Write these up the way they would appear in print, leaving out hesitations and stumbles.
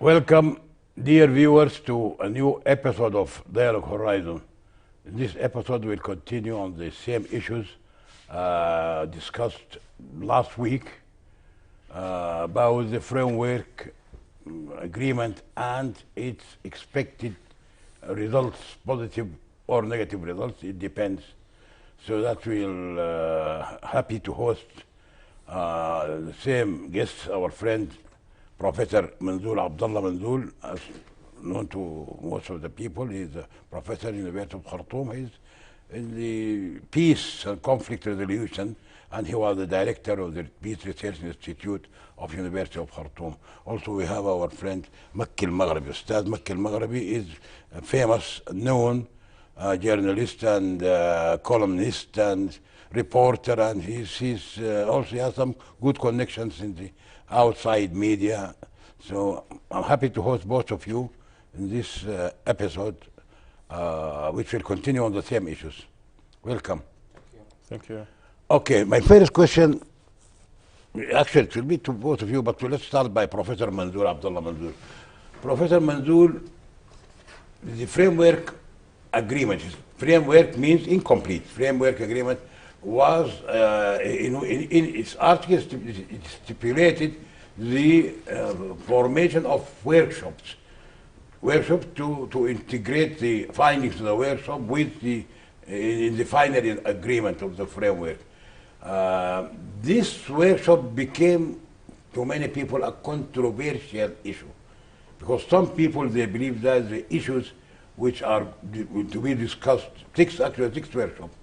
Welcome, dear viewers, to a new episode of Dialogue Horizon. This episode will continue on the same issues discussed last week about the framework agreement and its expected results, positive or negative results, it depends. So that we'll happy to host the same guest, our friend Professor Manzoor Abdullah Manzoor, as known to most of the people. He's a professor in the University of Khartoum. He's in the peace and conflict resolution, and he was the director of the Peace Research Institute of University of Khartoum. Also, we have our friend Makki al-Maghrabi. Ustad Makki al-Maghrabi is a famous, known journalist and columnist and reporter, and he's also has some good connections in the outside media. So I'm happy to host both of you in this episode, which will continue on the same issues. Welcome. Thank you. Okay, my first question, actually it will be to both of you, but let's start by Professor Manzoor Abdullah Manzoor. Professor Manzoor, the framework agreement, framework means incomplete. Framework agreement was, in its articles, it stipulated the formation of workshops to integrate the findings of the workshop with the in the final agreement of the framework. This workshop became, to many people, a controversial issue, because some people, they believe that the issues which are to be discussed, six workshops,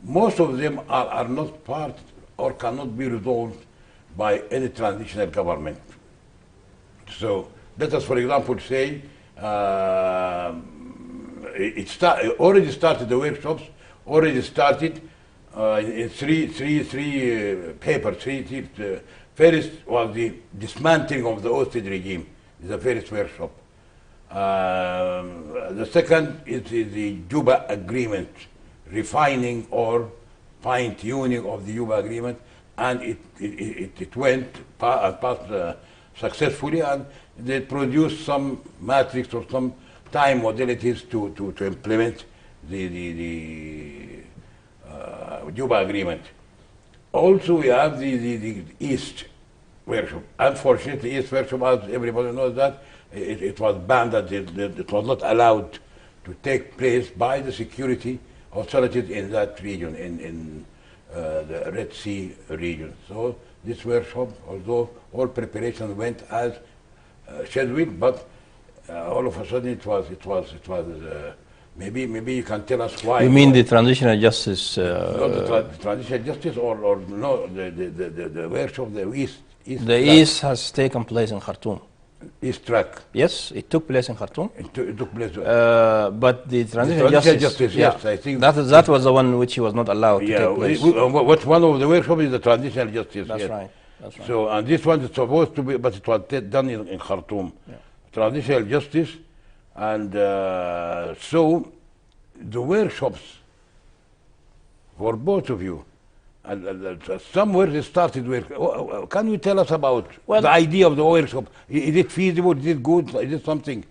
most of them are not part or cannot be resolved by any transitional government. So let us, for example, say already started the workshops, already started in three papers. First was the dismantling of the hostage regime, is the first workshop. The second is the Juba Agreement, refining or fine-tuning of the Juba Agreement, and it went passed successfully, and they produced some matrix or some time modalities to implement the Juba Agreement. Also, we have the East workshop. Unfortunately, East workshop, as everybody knows, that it was banned, that it was not allowed to take place by the security authorities in that region, in the Red Sea region. So this workshop, although all preparations went as scheduled, but all of a sudden it was maybe you can tell us why. You mean the transitional justice? Not the transitional justice, or no, the workshop, the East the track. East has taken place in Khartoum. East track. Yes, it took place in Khartoum. It took place. But the transitional justice, yes, I think that was the one which was not allowed to take place. What one of the workshops is the transitional justice. That's yes. right. That's right. So, and this one is supposed to be, but it was done in Khartoum. Yeah. Transitional justice, and so the workshops for both of you, and somewhere they started work. Can you tell us about the idea of the workshop? Is it feasible? Is it good? Is it something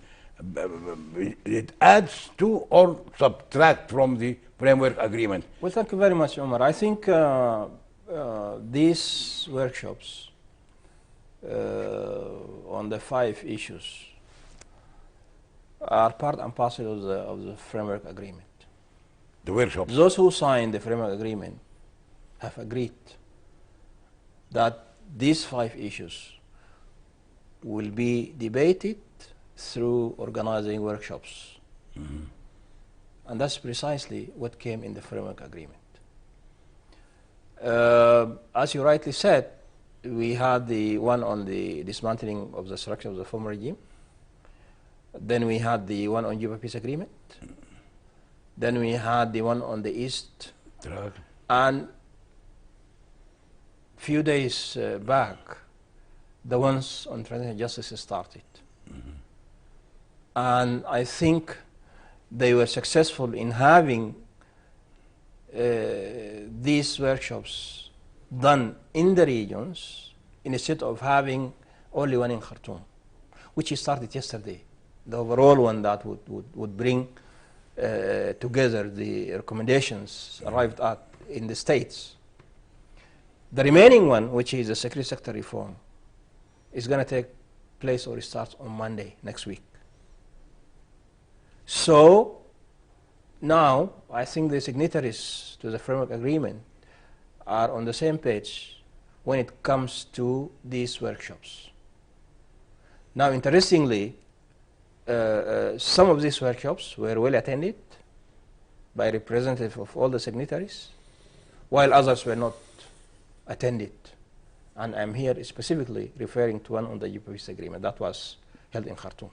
it adds to or subtract from the framework agreement? Well, thank you very much, Omar. I think these workshops on the 5 issues are part and parcel of the framework agreement. The workshops. Those who signed the framework agreement have agreed that these 5 issues will be debated through organizing workshops. Mm-hmm. And that's precisely what came in the framework agreement. As you rightly said, we had the one on the dismantling of the structure of the former regime. Then we had the one on Juba Peace Agreement. Then we had the one on the East. And few days back, the ones on transitional justice started. Mm-hmm. And I think they were successful in having these workshops done in the regions instead of having only one in Khartoum. which started yesterday, the overall one that would bring together the recommendations arrived at in the states. The remaining one, which is the security sector reform, is going to take place or start on Monday next week. So now I think the signatories to the framework agreement are on the same page when it comes to these workshops. Now, interestingly, some of these workshops were well attended by representatives of all the signatories, while others were not attended. And I'm here specifically referring to one on the Juba Peace Agreement that was held in Khartoum.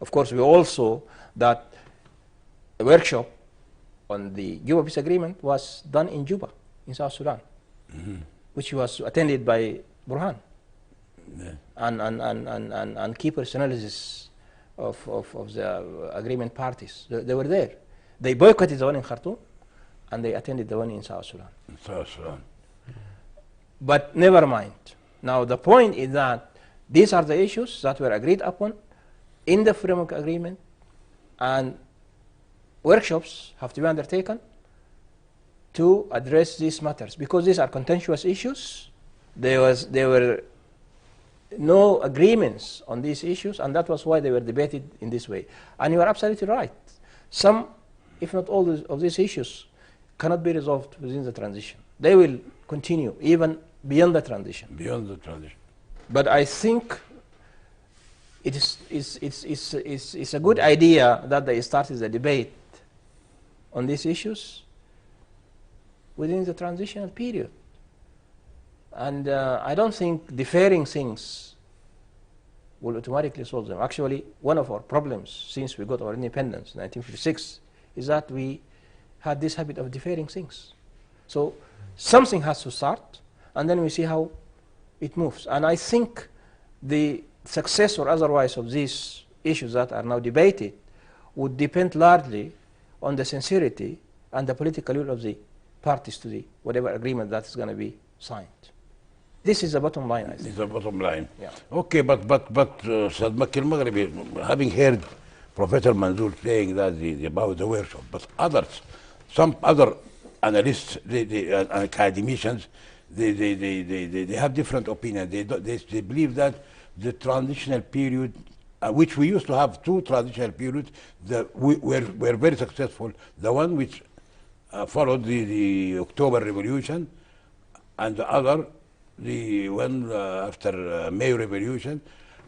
Of course, we also that a workshop on the Juba Peace Agreement was done in Juba, in South Sudan, which was attended by Burhan and key personalities of the agreement parties. They were there. They boycotted the one in Khartoum, and they attended the one in South Sudan. South Sudan. But never mind. Now the point is that these are the issues that were agreed upon in the framework agreement, and workshops have to be undertaken to address these matters, because these are contentious issues. There were no agreements on these issues, and that was why they were debated in this way. And you are absolutely right. Some, if not all of these issues, cannot be resolved within the transition. They will continue even beyond the transition. Beyond the transition. But I think it's a good idea that they started the debate on these issues within the transitional period. And I don't think deferring things will automatically solve them. Actually, one of our problems since we got our independence in 1956 is that we had this habit of deferring things. So something has to start, and then we see how it moves. And I think the success or otherwise of these issues that are now debated would depend largely on the sincerity and the political will of the parties to the whatever agreement that is going to be signed. This is the bottom line, I think. This is the bottom line. Yeah. Okay, but Sadmak al-Maghribi, having heard Professor Manzoor saying that about the workshop, but others, some other analysts, academicians, they have different opinions. They believe that the transitional period, which we used to have two transitional periods, were very successful. The one which followed the October Revolution, and the other, the one after May Revolution.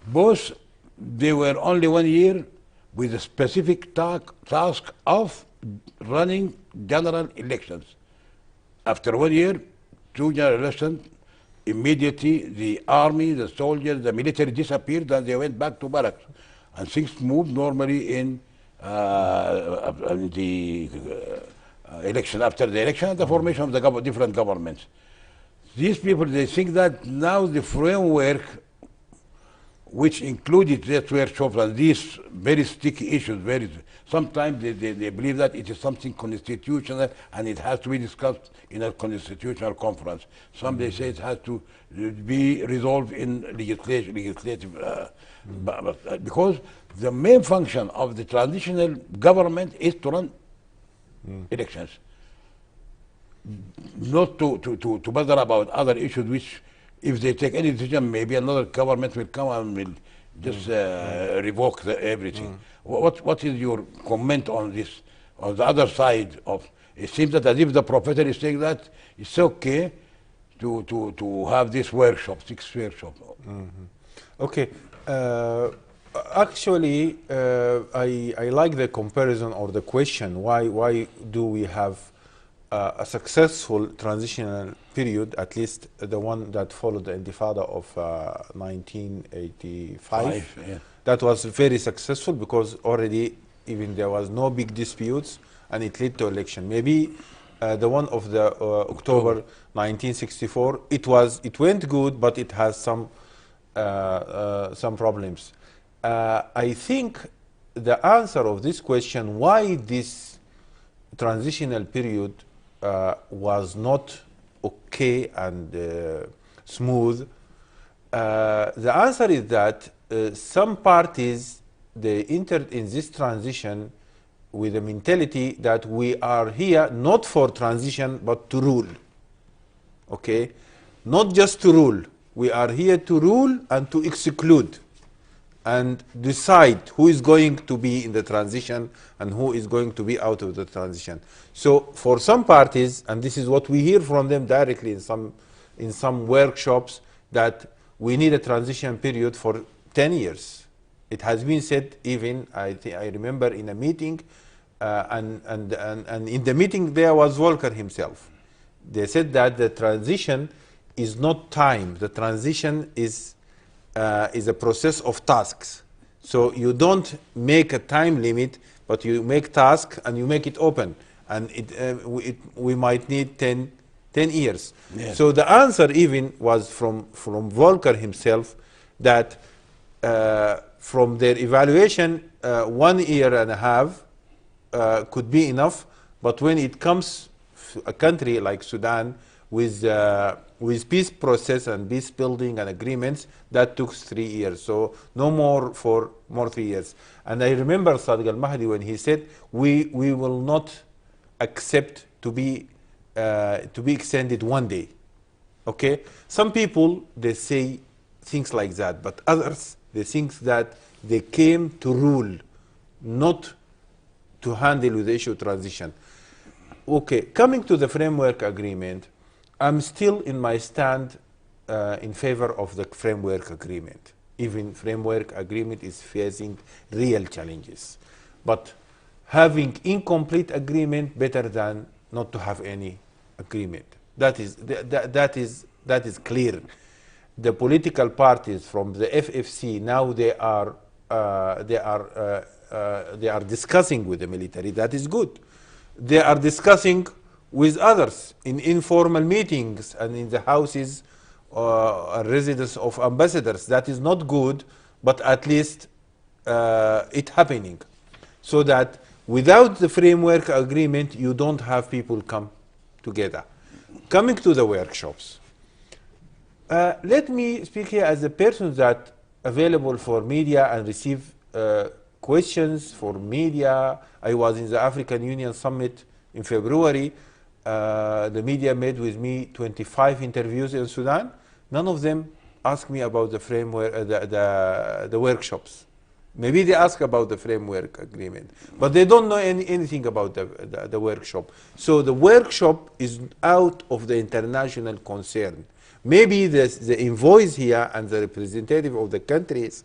Both, they were only 1 year with a specific task of running general elections. After 1 year, two general elections, immediately the army, the soldiers, the military disappeared, and they went back to barracks. And things moved normally in the election, after the election, and the formation of the different governments. These people, they think that now the framework, which included that workshop and these very sticky issues, sometimes they believe that it is something constitutional and it has to be discussed in a constitutional conference. Some they say it has to be resolved in legislative, because the main function of the transitional government is to run elections, not to bother about other issues, which if they take any decision, maybe another government will come and will just revoke everything. What is your comment on this, on the other side of, it seems that as if the professor is saying that it's okay to have this workshop, 6 workshop. Okay. Actually, I like the comparison or the question, why do we have a successful transitional period, at least the one that followed the Intifada of 1985. Yeah. That was very successful because already even there was no big disputes and it led to election. Maybe the one of the October 1964, it went good, but it has some problems. I think the answer of this question, why this transitional period was not okay and smooth, the answer is that some parties, they entered in this transition with a mentality that we are here not for transition but to rule. Okay? Not just to rule. We are here to rule and to exclude and decide who is going to be in the transition and who is going to be out of the transition. So for some parties, and this is what we hear from them directly in some workshops, that we need a transition period for 10 years. It has been said even, I remember in a meeting, and in the meeting there was Volker himself. They said that the transition is not time. The transition is a process of tasks. So you don't make a time limit, but you make task and you make it open. And we might need 10 years. Yes. So the answer even was from Volker himself that from their evaluation, 1 year and a half could be enough. But when it comes to a country like Sudan with peace process and peace building and agreements, that took 3 years. So no more for 3 years. And I remember Sadiq al-Mahdi when he said, we will not accept to be extended 1 day. Okay? Some people, they say things like that, but others, they think that they came to rule, not to handle with the issue of transition. Okay, coming to the framework agreement, I'm still in my stand in favor of the framework agreement. Even framework agreement is facing real challenges. But having incomplete agreement better than not to have any agreement. That is clear. The political parties from the FFC now they are discussing with the military. That is good. They are discussing with others in informal meetings and in the houses residence of ambassadors. That is not good, but at least it's happening. So that without the framework agreement, you don't have people come together. Coming to the workshops, let me speak here as a person that available for media and receive questions for media. I was in the African Union Summit in February. The media made with me 25 interviews in Sudan. None of them asked me about the framework, the workshops. Maybe they ask about the framework agreement, but they don't know anything about the workshop. So the workshop is out of the international concern. Maybe the envoys here and the representative of the countries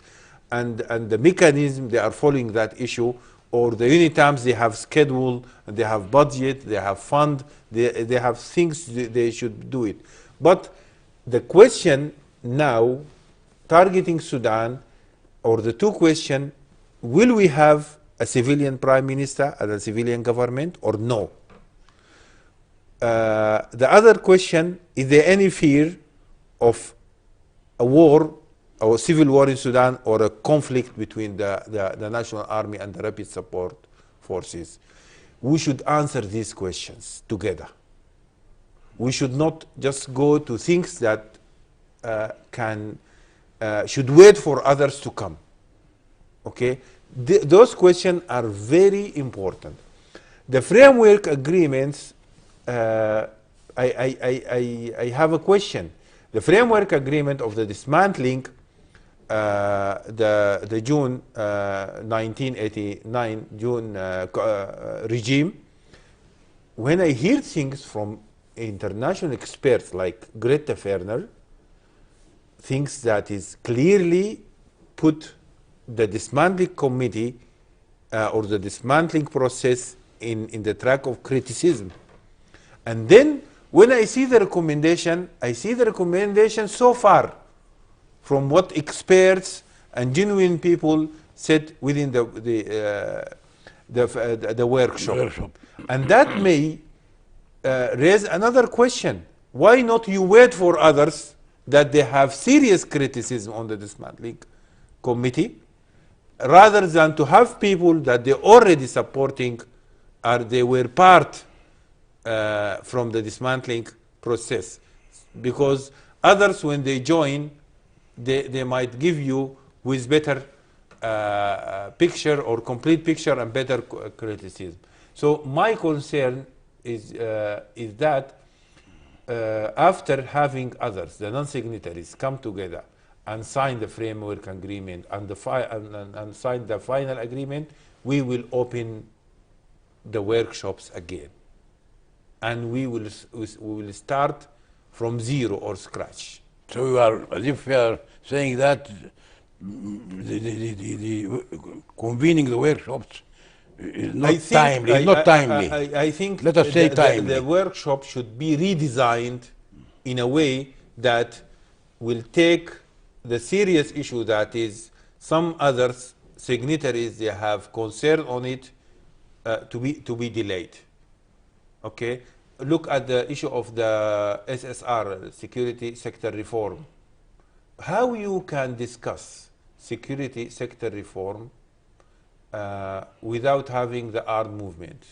and the mechanism, they are following that issue, or the UNITAMs, they have schedule, they have budget, they have fund, they have things they should do it. But the question now, targeting Sudan, or the two questions, will we have a civilian prime minister and a civilian government or no? The other question, is there any fear of a war or civil war in Sudan or a conflict between the national army and the rapid support forces? We should answer these questions together. We should not just go to things that should wait for others to come. Okay? Those questions are very important. The framework agreements, I have a question. The framework agreement of the dismantling the June 1989 regime, when I hear things from international experts like Greta Ferner, things that is clearly put the dismantling committee or the dismantling process in the track of criticism. And then when I see the recommendation, I see the recommendation so far from what experts and genuine people said within the workshop. And that may raise another question. Why not you wait for others that they have serious criticism on the dismantling committee, rather than to have people that they're already supporting or they were part from the dismantling process? Because others, when they join, they might give you with better picture or complete picture and better criticism. So my concern is that after having others, the non-signatories, come together and sign the framework agreement and, and sign the final agreement, we will open the workshops again. And we will start from zero or scratch. So you are, as if you are saying that the convening the workshops is not timely. It's not timely. I think let us say timely. The workshop should be redesigned in a way that will take the serious issue that is some other signatories they have concern on it to be delayed. Okay, look at the issue of the SSR, security sector reform. How you can discuss security sector reform without having the armed movements,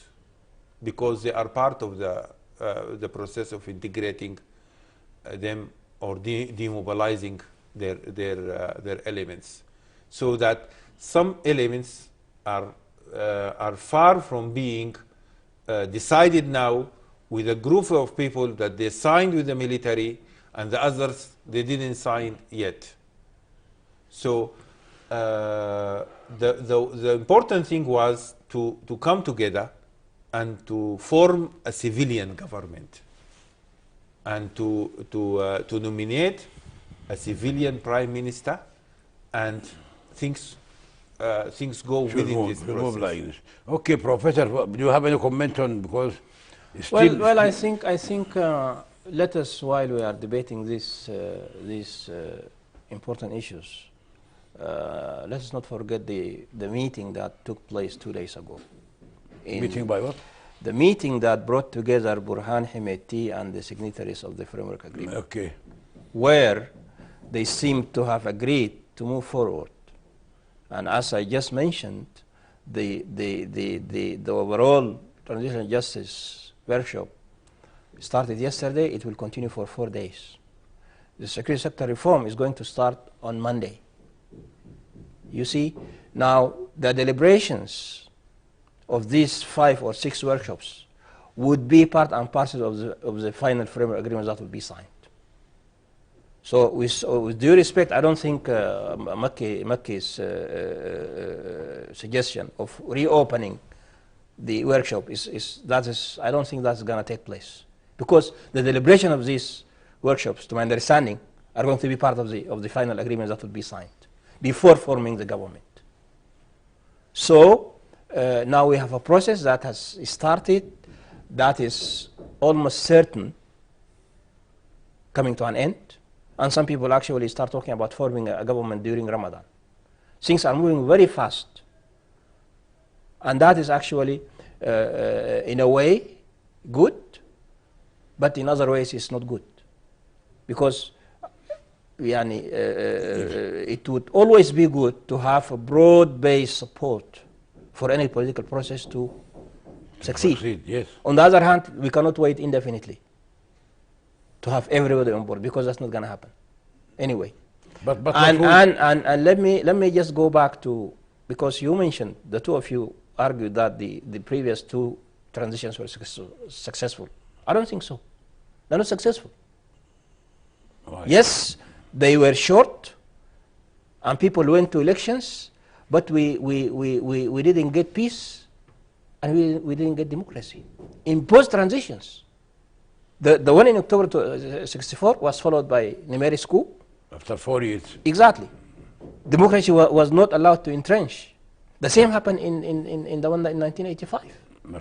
because they are part of the process of integrating them or demobilizing their elements, so that some elements are far from being decided now with a group of people that they signed with the military and the others they didn't sign yet. So the important thing was to come together and to form a civilian government and to nominate a civilian prime minister, and things go within this process. Like this. Okay, Professor, do you have any comment on, because well, I think let us, while we are debating these important issues, let us not forget the meeting that took place 2 days ago. Meeting by what? The meeting that brought together Burhan Hemeti and the signatories of the framework agreement. Okay. Where they seem to have agreed to move forward. And as I just mentioned, the overall transitional justice workshop started yesterday. It will continue for 4 days. The security sector reform is going to start on Monday. You see, now the deliberations of these 5 or 6 workshops would be part and parcel of the final framework agreement that will be signed. So with due respect, I don't think Maki's suggestion of reopening the workshop I don't think that's going to take place, because the deliberation of these workshops, to my understanding, are going to be part of the final agreement that will be signed before forming the government. So now we have a process that has started that is almost certain coming to an end. And some people actually start talking about forming a government during Ramadan. Things are moving very fast. And that is actually, in a way, good, but in other ways it's not good. Because it would always be good to have a broad-based support for any political process to succeed. Yes. On the other hand, we cannot wait indefinitely to have everybody on board, because that's not going to happen anyway. But let me just go back to, because you mentioned, the two of you argued that the previous 2 transitions were successful. I don't think so. They're not successful. Why? Yes, they were short, and people went to elections, but we didn't get peace, and we didn't get democracy in post transitions. The one in October 64 was followed by numeric coup. After 4 years. Exactly. Democracy was not allowed to entrench. The same happened in the one in 1985.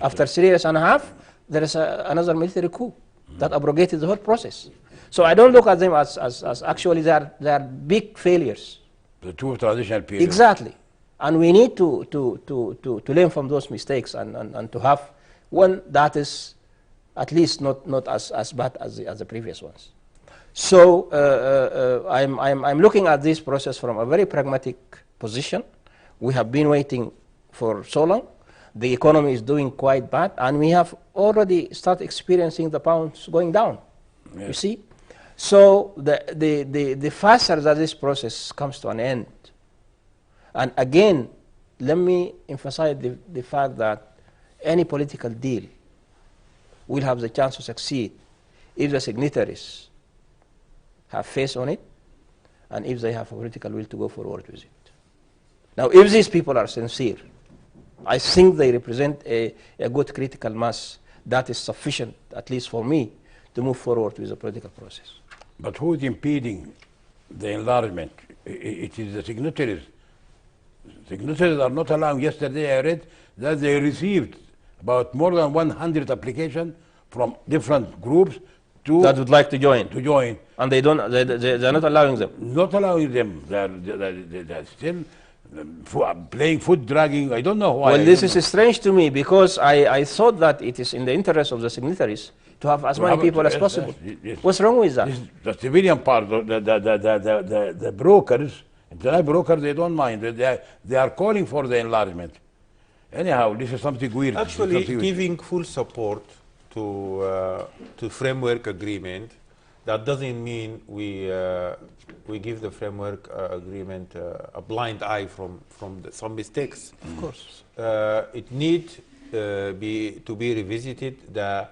After 3 years and a half, there is another military coup that abrogated the whole process. So I don't look at them as actually they are big failures. The 2 transitional periods. Exactly. And we need to learn from those mistakes and to have one that is at least not as bad as the previous ones. So I'm looking at this process from a very pragmatic position. We have been waiting for so long. The economy is doing quite bad, and we have already started experiencing the pounds going down. Yes. You see? So the faster that this process comes to an end, And again, let me emphasize the fact that any political deal will have the chance to succeed if the signatories have faith on it and if they have a political will to go forward with it. Now, if these people are sincere, I think they represent a good critical mass that is sufficient, at least for me, to move forward with the political process. But who is impeding the enlargement? It is the signatories. Signatories are not allowing. Yesterday I read that they received about more than 100 applications from different groups that would like to join. And they don't. They're not allowing them. Not allowing them. They're still playing foot dragging. I don't know why. Well, this is strange to me because I thought that it is in the interest of the signatories to have as many people as possible. Yes. What's wrong with that? The civilian part, the brokers, the brokers, they don't mind. They are calling for the enlargement. Anyhow, this is something weird. Actually, giving full support to framework agreement, that doesn't mean we give the framework agreement a blind eye from some mistakes. Of course. It needs to be revisited. The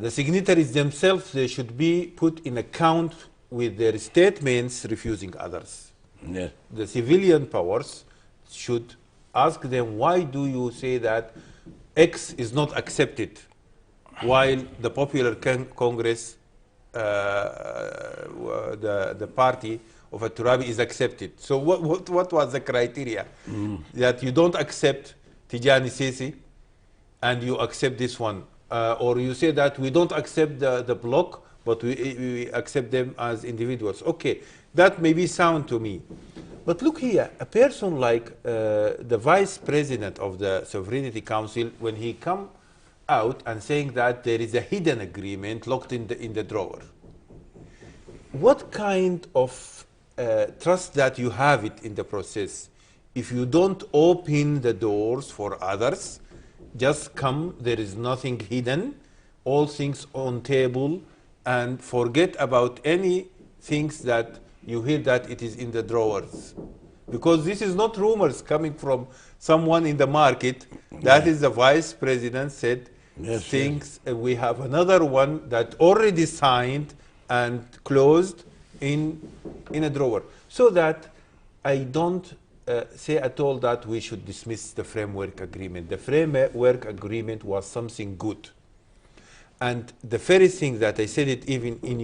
signatories themselves, they should be put in account with their statements refusing others. Yes. The civilian powers should ask them, why do you say that X is not accepted while the Popular Congress, the party of Turabi is accepted? So what was the criteria? That you don't accept Tijani Sisi and you accept this one? Or you say that we don't accept the bloc, but we accept them as individuals. Okay, that may be sound to me. But look here, a person like the vice president of the Sovereignty Council, when he come out and saying that there is a hidden agreement locked in the drawer, what kind of trust that you have it in the process if you don't open the doors for others? Just come, there is nothing hidden, all things on table, and forget about any things that you hear that it is in the drawers. Because this is not rumors coming from someone in the market. That is the vice president said things. We have another one that already signed and closed in a drawer. So that I don't say at all that we should dismiss the framework agreement. The framework agreement was something good. And the very thing that I said it even in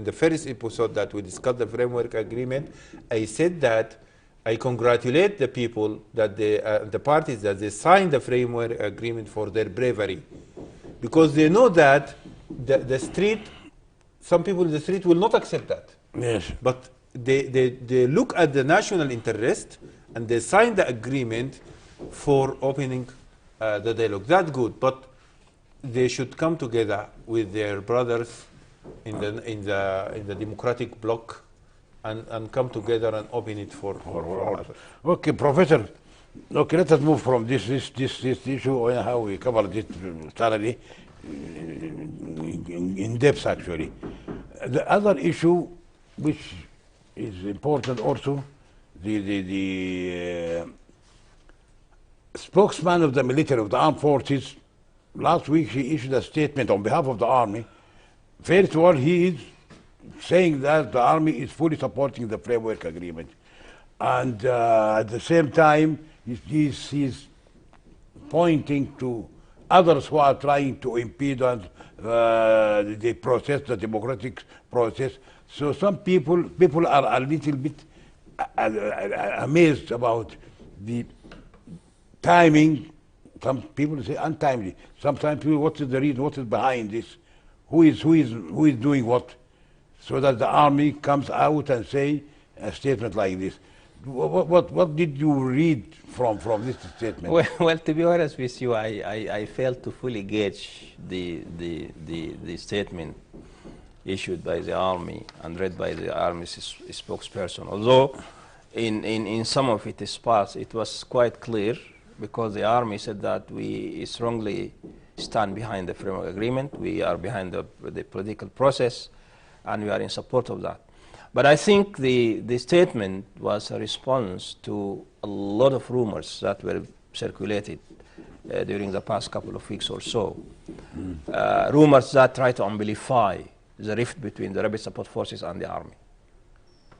the first episode that we discussed the framework agreement, I said that I congratulate the people that the parties that they signed the framework agreement for their bravery, because they know that the street, some people in the street will not accept that. Yes. But they look at the national interest and they sign the agreement for opening the dialogue. That's good, but they should come together with their brothers in the democratic bloc and come together and open it for others. Okay, Professor. Okay, let us move from this issue and how we covered it thoroughly, in depth actually. The other issue, which is important also, the spokesman of the military, of the armed forces, last week he issued a statement on behalf of the army. First of all, he is saying that the army is fully supporting the framework agreement. And at the same time, he's pointing to others who are trying to impede the process, the democratic process. So some people are a little bit amazed about the timing. Some people say untimely. Sometimes people, what is the reason? What is behind this? Who is doing what? So that the army comes out and say a statement like this. What did you read from this statement? Well, to be honest with you, I failed to fully gauge the statement issued by the army and read by the army's spokesperson. Although in some of its parts it was quite clear, because the army said that we strongly stand behind the framework agreement, we are behind the political process, and we are in support of that. But I think the statement was a response to a lot of rumors that were circulated during the past couple of weeks or so. Rumors that try to amplify the rift between the rapid support forces and the army.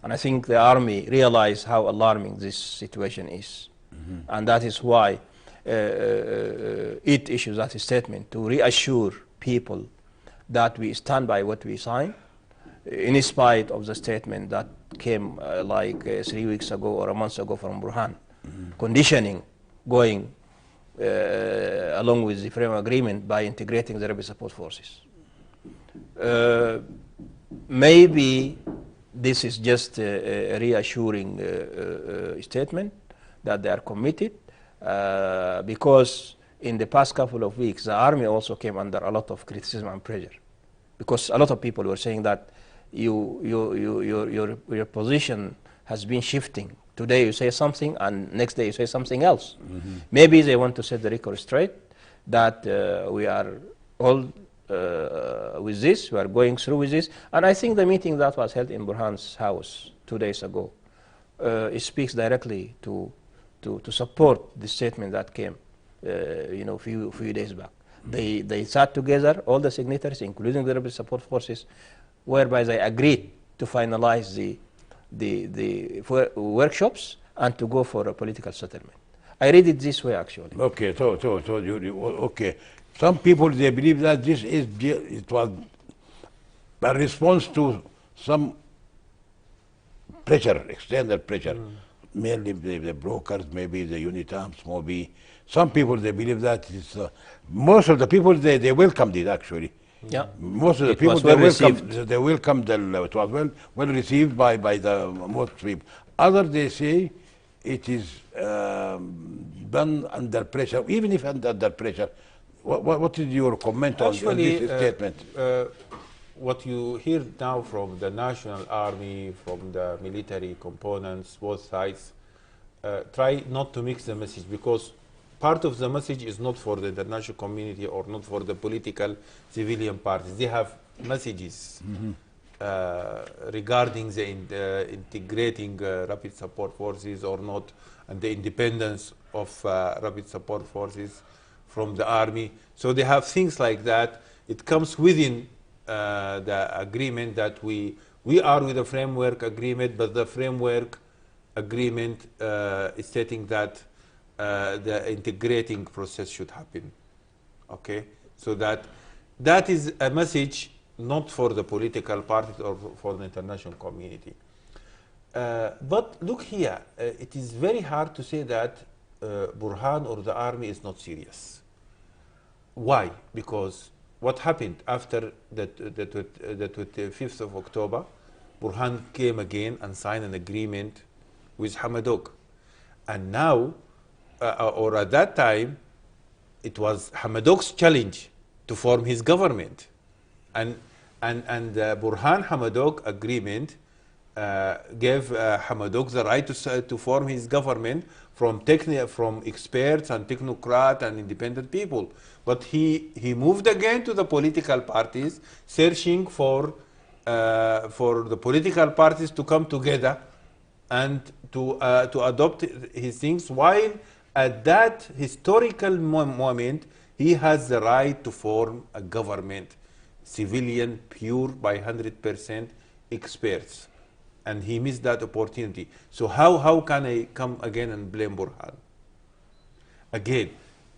And I think the army realized how alarming this situation is. And that is why it issues that statement to reassure people that we stand by what we signed, in spite of the statement that came 3 weeks ago or a month ago from Burhan, conditioning going along with the framework agreement by integrating the rapid support forces. Maybe this is just a reassuring statement that they are committed, because in the past couple of weeks, the army also came under a lot of criticism and pressure, because a lot of people were saying that your position has been shifting. Today you say something and next day you say something else. Maybe they want to set the record straight that we are all with this, we are going through with this. And I think the meeting that was held in Burhan's house 2 days ago, it speaks directly to support the statement that came few days back. They sat together, all the signatories, including the rapid support forces, whereby they agreed to finalize the workshops and to go for a political settlement. I read it this way, actually. Okay, okay. Some people, they believe that it was a response to some pressure, external pressure, mainly the brokers, maybe the UNITAMs, maybe. Some people, they believe that it's, most of the people, they welcomed it, actually. Yeah. Most of the It people, was well received. they welcomed it was well received by the most people. Others, they say it is done under pressure, even if under pressure. What is your comment on this statement? What you hear now from the national army, from the military components, both sides, try not to mix the message, because part of the message is not for the international community or not for the political civilian parties. They have messages regarding the integrating rapid support forces or not, and the independence of rapid support forces from the army. So they have things like that. It comes within the agreement that we are with the framework agreement, but the framework agreement is stating that the integrating process should happen. Okay, so that is a message not for the political parties or for the international community. But look here, it is very hard to say that Burhan or the army is not serious. Why? Because what happened after the 25th of October, Burhan came again and signed an agreement with Hamadok. And now, or at that time, it was Hamadok's challenge to form his government. And the Burhan-Hamadok agreement gave Hamadok the right to form his government from experts and technocrats and independent people. But he moved again to the political parties, searching for the political parties to come together and to adopt his things, while at that historical moment, he has the right to form a government, civilian, pure, by 100% experts. And he missed that opportunity. So how can I come again and blame Burhan? Again,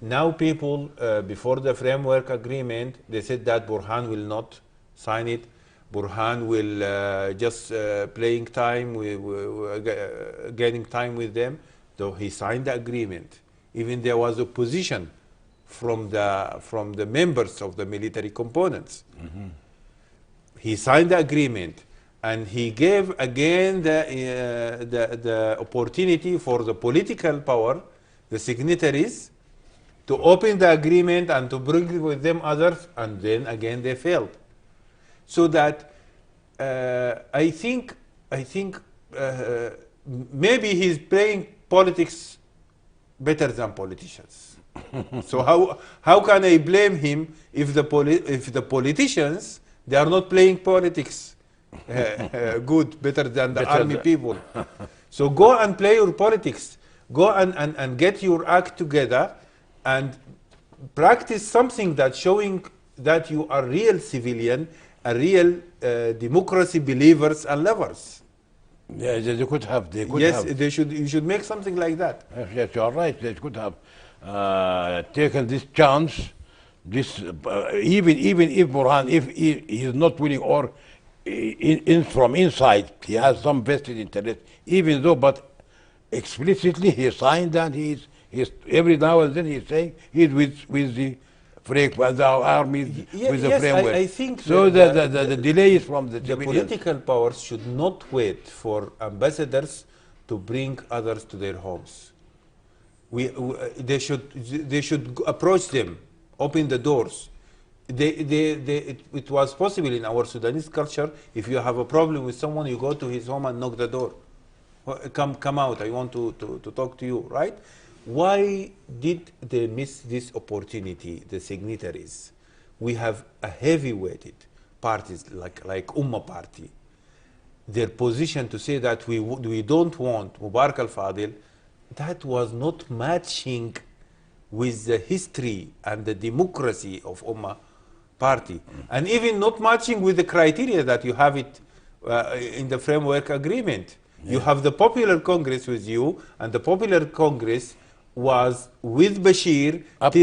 now people, before the framework agreement, they said that Burhan will not sign it. Burhan will just playing time, gaining time with them. So he signed the agreement. Even there was opposition from the members of the military components. He signed the agreement, and he gave again the opportunity for the political power, the signatories, to open the agreement and to bring with them others, and then again they failed. So that I think maybe he's playing politics better than politicians. So how can I blame him if the politicians, they are not playing politics? good, better than the Better army than- people. So go and play your politics. Go and get your act together and practice something that's showing that you are real civilian, a real democracy believers and lovers. Yeah, they could have. They could Yes, have. they should. You should make something like that. Yes, you are right. They could have taken this chance. This even if Burhan, if he is not willing, or from inside he has some vested interest, even though, but explicitly he signed, and he's every now and then he's saying he's with the with our army, with the Yes, framework. I think so. The delay is from the the civilians. political powers should not wait for ambassadors to bring others to their homes. They should approach them, open the doors. It was possible in our Sudanese culture. If you have a problem with someone, you go to his home and knock the door. Come out. I want to talk to you. Right? Why did they miss this opportunity? The signatories. We have a heavy-weighted parties like Ummah Party. Their position to say that we don't want Mubarak al-Fadil, that was not matching with the history and the democracy of Ummah Party, and even not matching with the criteria that you have it in the framework agreement. Yeah. You have the Popular Congress with you, and the Popular Congress was with Bashir up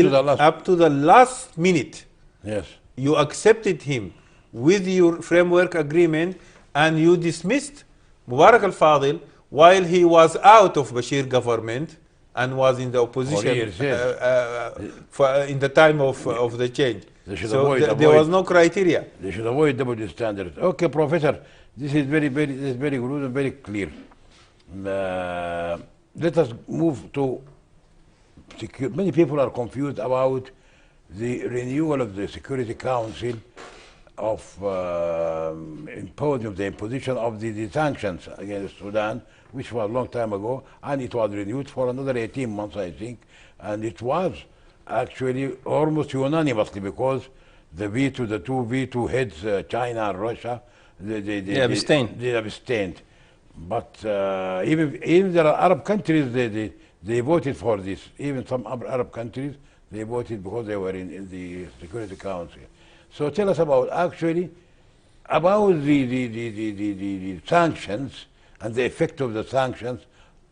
to the last minute. Yes. You accepted him with your framework agreement, and you dismissed Mubarak al-Fadil while he was out of Bashir government and was in the opposition in the time of the change. So there was no criteria. They should avoid double standards. Okay, Professor, this is very good and very clear. Let us move to security. Many people are confused about the renewal of the Security Council of the imposition of the sanctions against Sudan, which was a long time ago, and it was renewed for another 18 months, I think, and it was actually almost unanimously, because the two veto heads, China and Russia, they abstained. But even there are Arab countries, they voted for this. Even some Arab countries, they voted because they were in the Security Council. So tell us about the sanctions and the effect of the sanctions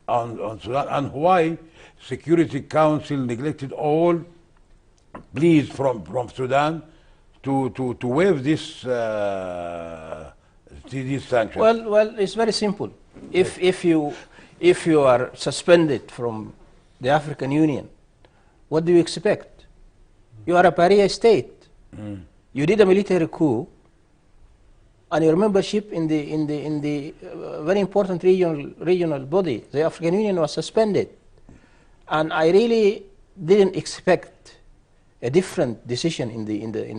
on Sudan, and why Security Council neglected all pleas from Sudan to waive these sanctions. Well, it's very simple. If you are suspended from the African Union, what do you expect? You are a pariah state. You did a military coup, and your membership in the very important regional body, the African Union, was suspended. And I really didn't expect a different decision in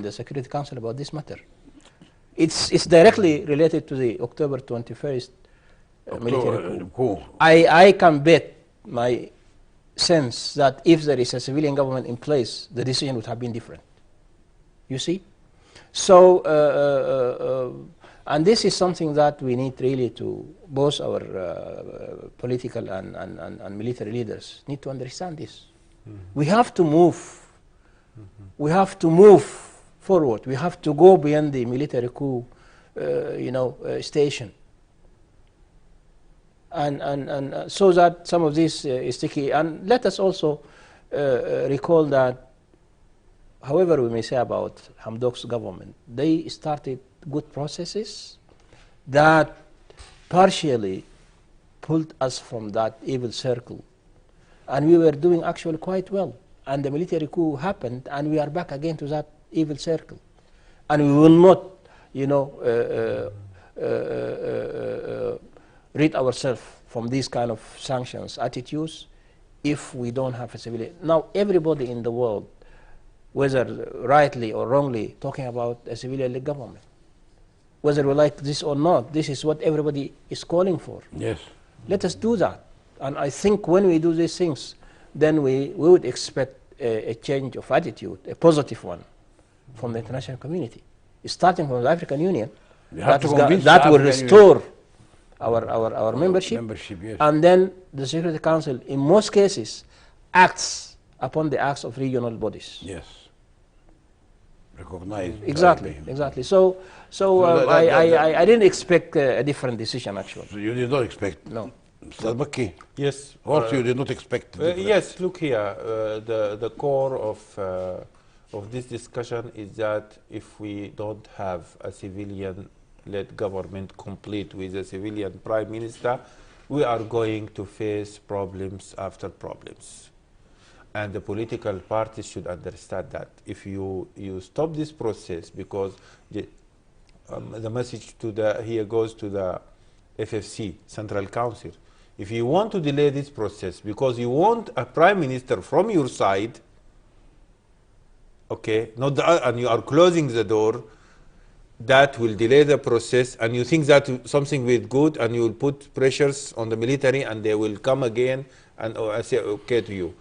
the Security Council about this matter. It's directly related to the October 21st military coup. I can bet my sense that if there is a civilian government in place, the decision would have been different. You see? So, and this is something that we need really to, both our political and military leaders need to understand this. We have to move. We have to move forward. We have to go beyond the military coup, station. And so that some of this is sticky. And let us also recall that, however we may say about Hamdok's government, they started good processes that partially pulled us from that evil circle. And we were doing actually quite well. And the military coup happened, and we are back again to that evil circle. And we will not, rid ourselves from these kind of sanctions attitudes if we don't have a civilian. Now, everybody in the world, whether rightly or wrongly, talking about a civilian government. Whether we like this or not, this is what everybody is calling for. Yes. Let us do that. And I think when we do these things, then we would expect a change of attitude, a positive one, from the international community. Starting from the African Union, You have to convince that the will Afghan restore our membership. membership, yes. And then the Security Council, in most cases, acts upon the acts of regional bodies. Yes. Recognized. Exactly, directly. exactly. So I didn't expect a different decision, actually. So you did not expect. No. Mr. Makki, Yes. also you did not expect. Yes, look here. The core of this discussion is that if we don't have a civilian-led government complete with a civilian prime minister, we are going to face problems after problems. And the political parties should understand that. If you stop this process, because the message to here goes to the FFC, Central Council. If you want to delay this process because you want a prime minister from your side, okay, not and you are closing the door, that will delay the process, and you think that something will good, and you will put pressures on the military, and they will come again and say okay to you.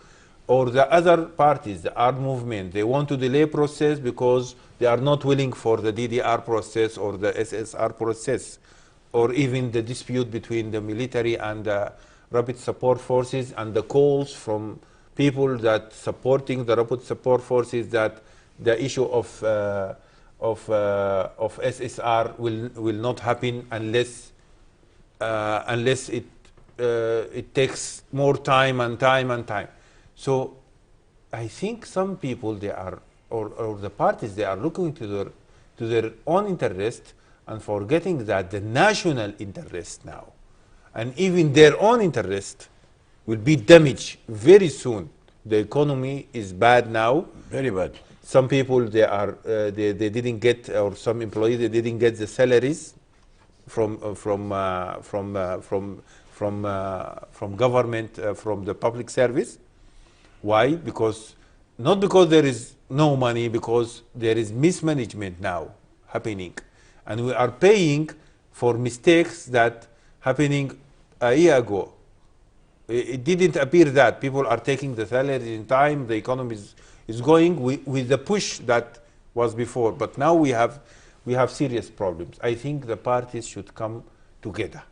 Or the other parties, the armed movement, they want to delay process because they are not willing for the DDR process or the SSR process, or even the dispute between the military and the rapid support forces, and the calls from people that supporting the rapid support forces that the issue of SSR will not happen unless it takes more time and time and time. So I think some people, they are, or the parties, they are looking to their own interest and forgetting that the national interest now, and even their own interest, will be damaged very soon. The economy is bad now. Very bad. Some people, they didn't get, or some employees, they didn't get the salaries from government, from the public service. Why? Because not because there is no money, because there is mismanagement now happening, and we are paying for mistakes that happening a year ago. It didn't appear that people are taking the salaries in time, the economy is going with the push that was before, but now we have serious problems. I think the parties should come together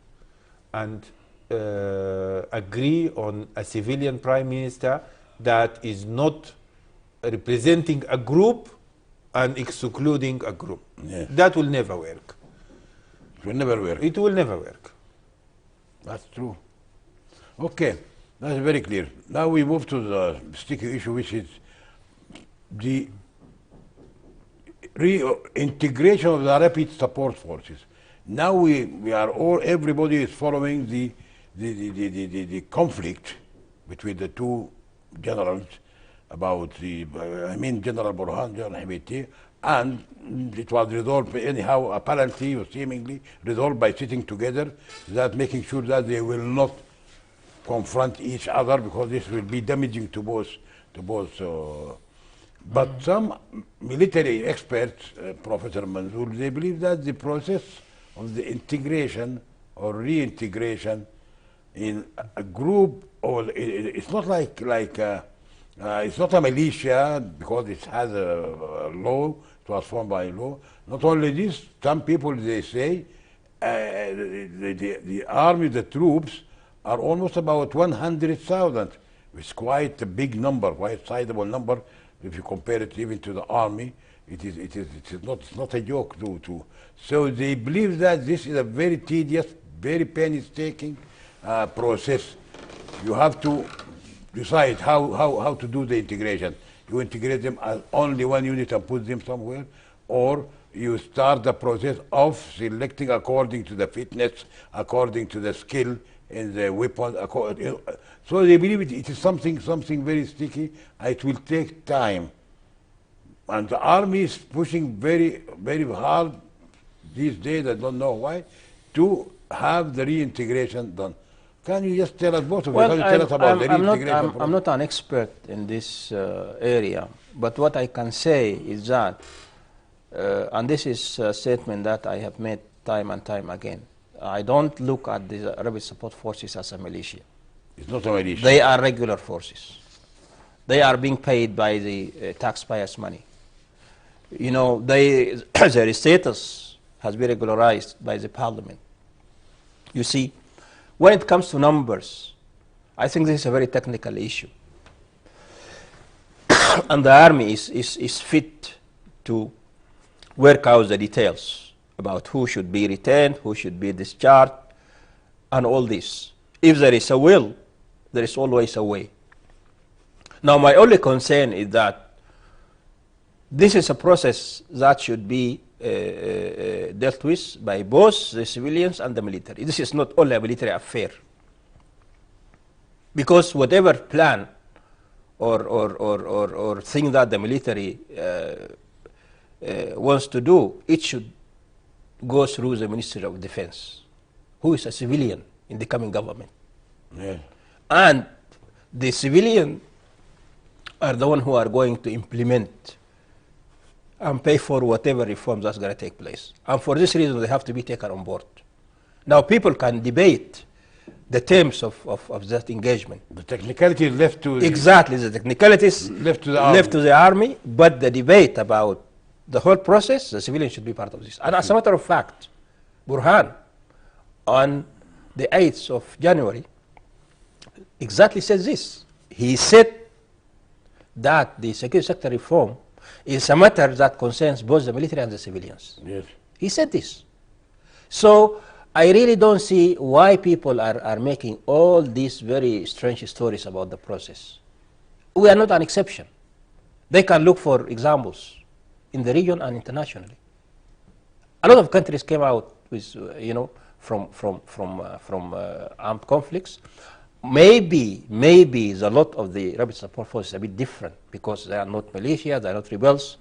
and agree on a civilian prime minister that is not representing a group and excluding a group. Yes. That will never work. It will never work. It will never work. That's true. Okay, that's very clear. Now we move to the sticky issue, which is the reintegration of the rapid support forces. Now we are all, everybody is following the conflict between the two generals about General Burhan, General Hamiti, and it was resolved anyhow, apparently or seemingly resolved by sitting together, that making sure that they will not confront each other, because this will be damaging to both. But some military experts, Professor Manzoor, they believe that the process of the integration or reintegration in a group, or it's not like it's not a militia, because it has a law, it was formed by law. Not only this, some people, they say the army, the troops, are almost about 100,000, which is quite a big number, quite a sizable number. If you compare it even to the army, it is not a joke. So they believe that this is a very tedious, very painstaking process. You have to decide how to do the integration. You integrate them as only one unit and put them somewhere, or you start the process of selecting according to the fitness, according to the skill in the weapon. So they believe it is something very sticky, and it will take time. And the army is pushing very, very hard these days, I don't know why, to have the reintegration done. Can you just tell us, both of you, can you tell us about the reintegration? I'm not an expert in this area, but what I can say is that, and this is a statement that I have made time and time again, I don't look at the rapid support forces as a militia. It's not a militia. They are regular forces. They are being paid by the taxpayers' money. You know, their status has been regularized by the parliament. You see, when it comes to numbers, I think this is a very technical issue. And the army is fit to work out the details about who should be retained, who should be discharged, and all this. If there is a will, there is always a way. Now, my only concern is that this is a process that should be dealt with by both the civilians and the military. This is not only a military affair. Because whatever plan or thing that the military wants to do, it should go through the Ministry of Defense, who is a civilian in the coming government. Yeah. And the civilian are the one who are going to implement and pay for whatever reforms that's going to take place. And for this reason, they have to be taken on board. Now, people can debate the terms of that engagement. The technicality is left to Exactly, the technicalities left to the army. left to the army, but the debate about the whole process, the civilians should be part of this. And as a matter of fact, Burhan, on the 8th of January, exactly said this. He said that the security sector reform is a matter that concerns both the military and the civilians. Yes. He said this. So I really don't see why people are making all these very strange stories about the process. We are not an exception. They can look for examples in the region and internationally. A lot of countries came out with, from armed conflicts. Maybe the lot of the rapid support forces is a bit different because they are not militia, they are not rebels,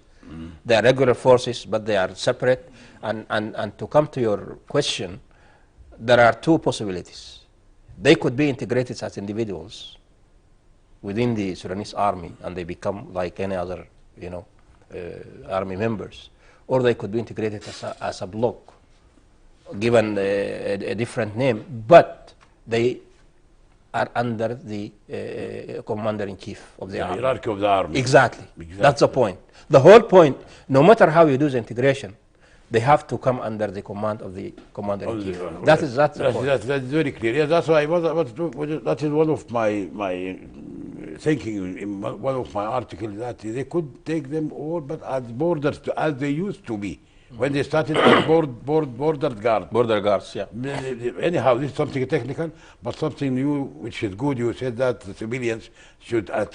they are regular forces, but they are separate. And to come to your question, there are two possibilities. They could be integrated as individuals within the Sudanese army, and they become like any other, army members, or they could be integrated as a bloc, given a different name, but they are under the commander-in-chief of the army. Hierarchy of the army. Exactly. That's the point. The whole point, no matter how you do the integration, they have to come under the command of the commander-in-chief. That's the point. That's very clear. Yeah, that's why that is one of my thinking in one of my articles, that they could take them all, but as borders, as they used to be. When they started as border guard. Border guards, yeah. Anyhow, this is something technical, but something new, which is good. You said that the civilians should, at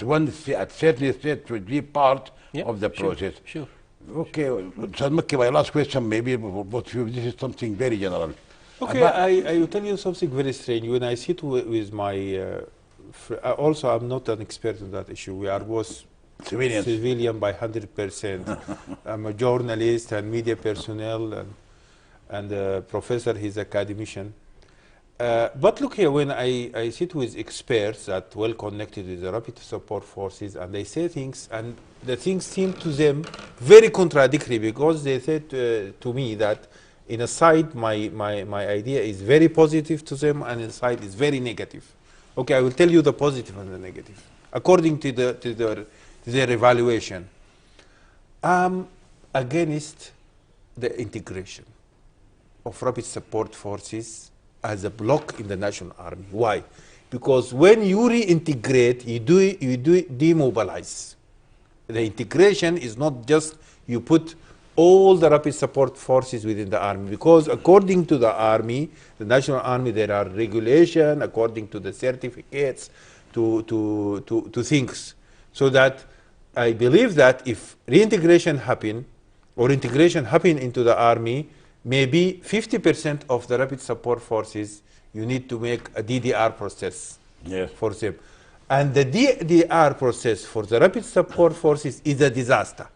certain state, should be part of the process. Sure. Okay, so my last question, maybe, but this is something very general. Okay, I will tell you something very strange. When I sit with my, also I'm not an expert on that issue. We are both civilian by 100%. I'm a journalist and media personnel and a professor, he's academician. But look here, when I sit with experts that well connected with the rapid support forces, and they say things, and the things seem to them very contradictory, because they said to me that in a side my idea is very positive to them, and in a side is very negative. Okay, I will tell you the positive and the negative. According to their evaluation, I'm against the integration of rapid support forces as a bloc in the national army. Why? Because when you reintegrate, you do demobilize. The integration is not just you put all the rapid support forces within the army, because according to the army, the national army, there are regulations according to the certificates to things. So that I believe that if reintegration happen or integration happen into the army, maybe 50% of the rapid support forces, you need to make a DDR process for them. And the DDR process for the rapid support forces is a disaster.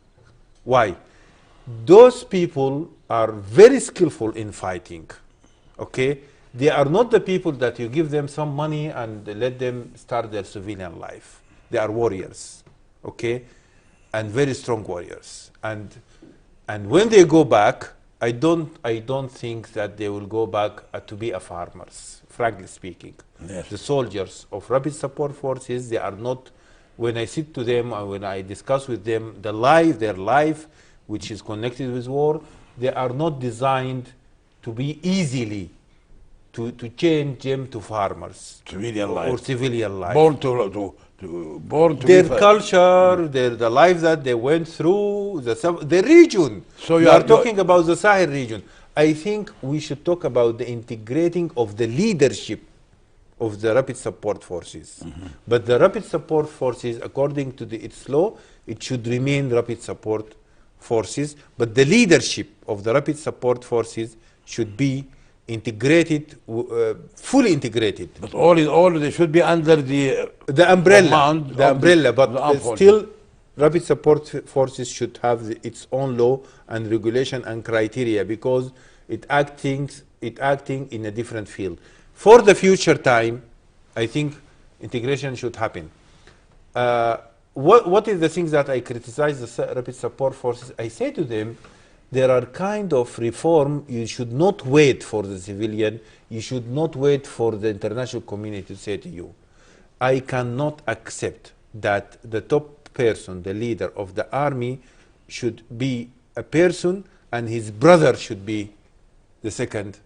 Why? Those people are very skillful in fighting, okay? They are not the people that you give them some money and let them start their civilian life. They are warriors, okay? And very strong warriors. And when they go back, I don't think that they will go back to be a farmers, frankly speaking. Yes. The soldiers of rapid support forces, they are not, when I sit to them and when I discuss with them their life, which is connected with war, they are not designed to be easily to change them to farmers Civilian or life. civilian life. Born to Their be culture, the life that they went through, the region. So you you are are- talking about the Sahel region. I think we should talk about the integrating of the leadership of the rapid support forces. But the rapid support forces, according to its law, it should remain rapid support forces. But the leadership of the rapid support forces should be integrated, fully integrated. But all in all, they should be under the The umbrella, command the of umbrella, the but armed forces. still, rapid support forces should have its own law and regulation and criteria because it acting in a different field. For the future time, I think integration should happen. What is the things that I criticize the rapid support forces? I say to them, there are kind of reform. You should not wait for the civilian. You should not wait for the international community to say to you, I cannot accept that the top person, the leader of the army, should be a person and his brother should be the second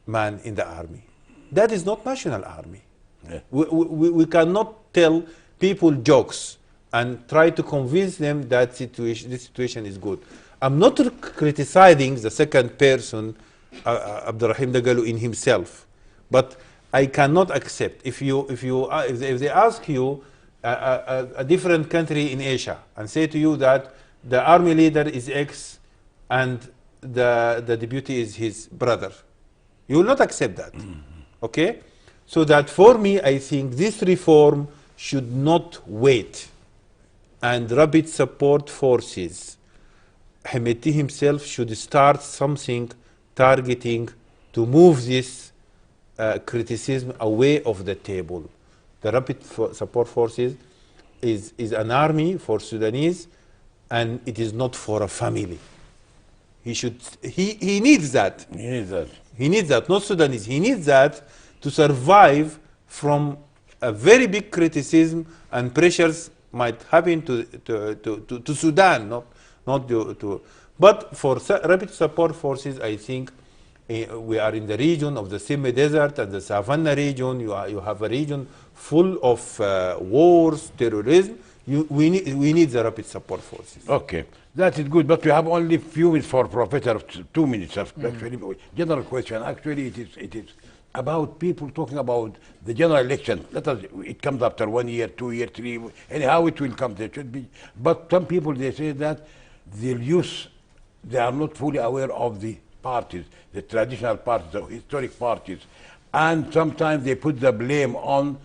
man in the army. That is not national army. Yeah. We cannot tell people jokes and try to convince them that this situation is good. I'm not criticizing the second person, Abdurrahim Dagalu, in himself, but I cannot accept if they ask you a different country in Asia and say to you that the army leader is X and the deputy is his brother, you will not accept that. Okay, so that for me, I think this reform should not wait, and rapid support forces, Hemeti himself should start something targeting to move this criticism away of the table. The rapid support forces is an army for Sudanese, and it is not for a family. He needs that. He needs that. He needs that, not Sudanese. He needs that to survive from a very big criticism and pressures might happen to Sudan, not to. But for rapid support forces, I think we are in the region of the semi-desert and the Savannah region. You have a region full of wars, terrorism. We need the rapid support forces. Okay, that is good, but we have only few minutes for Professor, 2 minutes. Actually, general question. Actually, it is about people talking about the general election. It comes after 1 year, 2 years, 3. Anyhow, it will come. There should be, but some people they say that the youth they are not fully aware of the parties, the traditional parties, the historic parties, and sometimes they put the blame on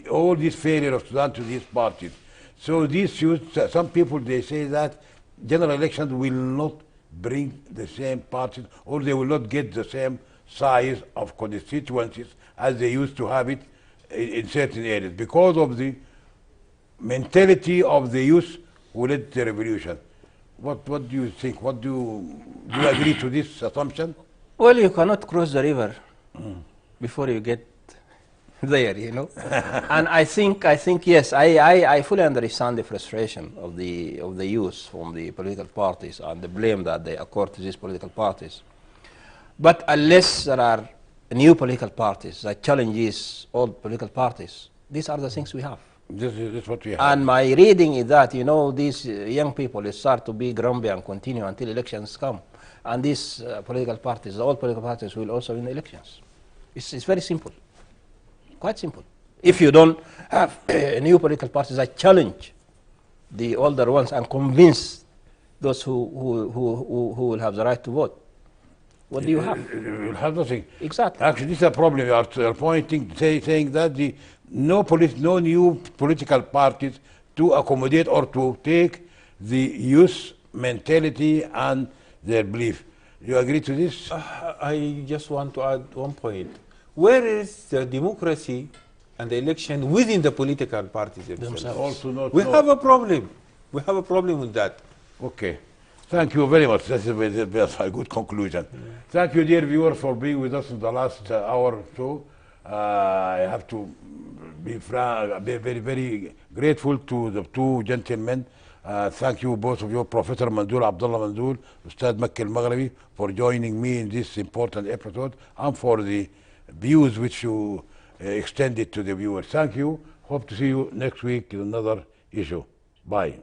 all this failure of Sudan to these parties. So these youth, some people they say that general elections will not bring the same parties, or they will not get the same size of constituencies as they used to have it in certain areas because of the mentality of the youth who led the revolution. What do you think? Do you agree to this assumption? Well, you cannot cross the river before you get there, you know. And I think yes, I fully understand the frustration of the youth from the political parties and the blame that they accord to these political parties. But unless there are new political parties that challenges old political parties, these are the things we have. This is what we have. And my reading is that, you know, these young people they start to be grumpy and continue until elections come. And these political parties, the old political parties, will also win the elections. It's very simple, quite simple. If you don't have new political parties that challenge the older ones and convince those who will have the right to vote, what do you have? You will have nothing. Exactly. Actually, this is a problem. You are pointing, saying that no new political parties to accommodate or to take the youth mentality and their belief. You agree to this? I just want to add one point. Where is the democracy and the election within the political parties themselves? Also not. We have a problem. We have a problem with that. Okay. Thank you very much. That's a good conclusion. Thank you, dear viewer, for being with us in the last hour or so. I have to be very, very grateful to the two gentlemen, Thank you both of you, Professor Manzoor Abdullah Manzoor, Ustad Makki al-Maghrabi, for joining me in this important episode and for the views which you extended to the viewers. Thank you. Hope to see you next week in another issue. Bye.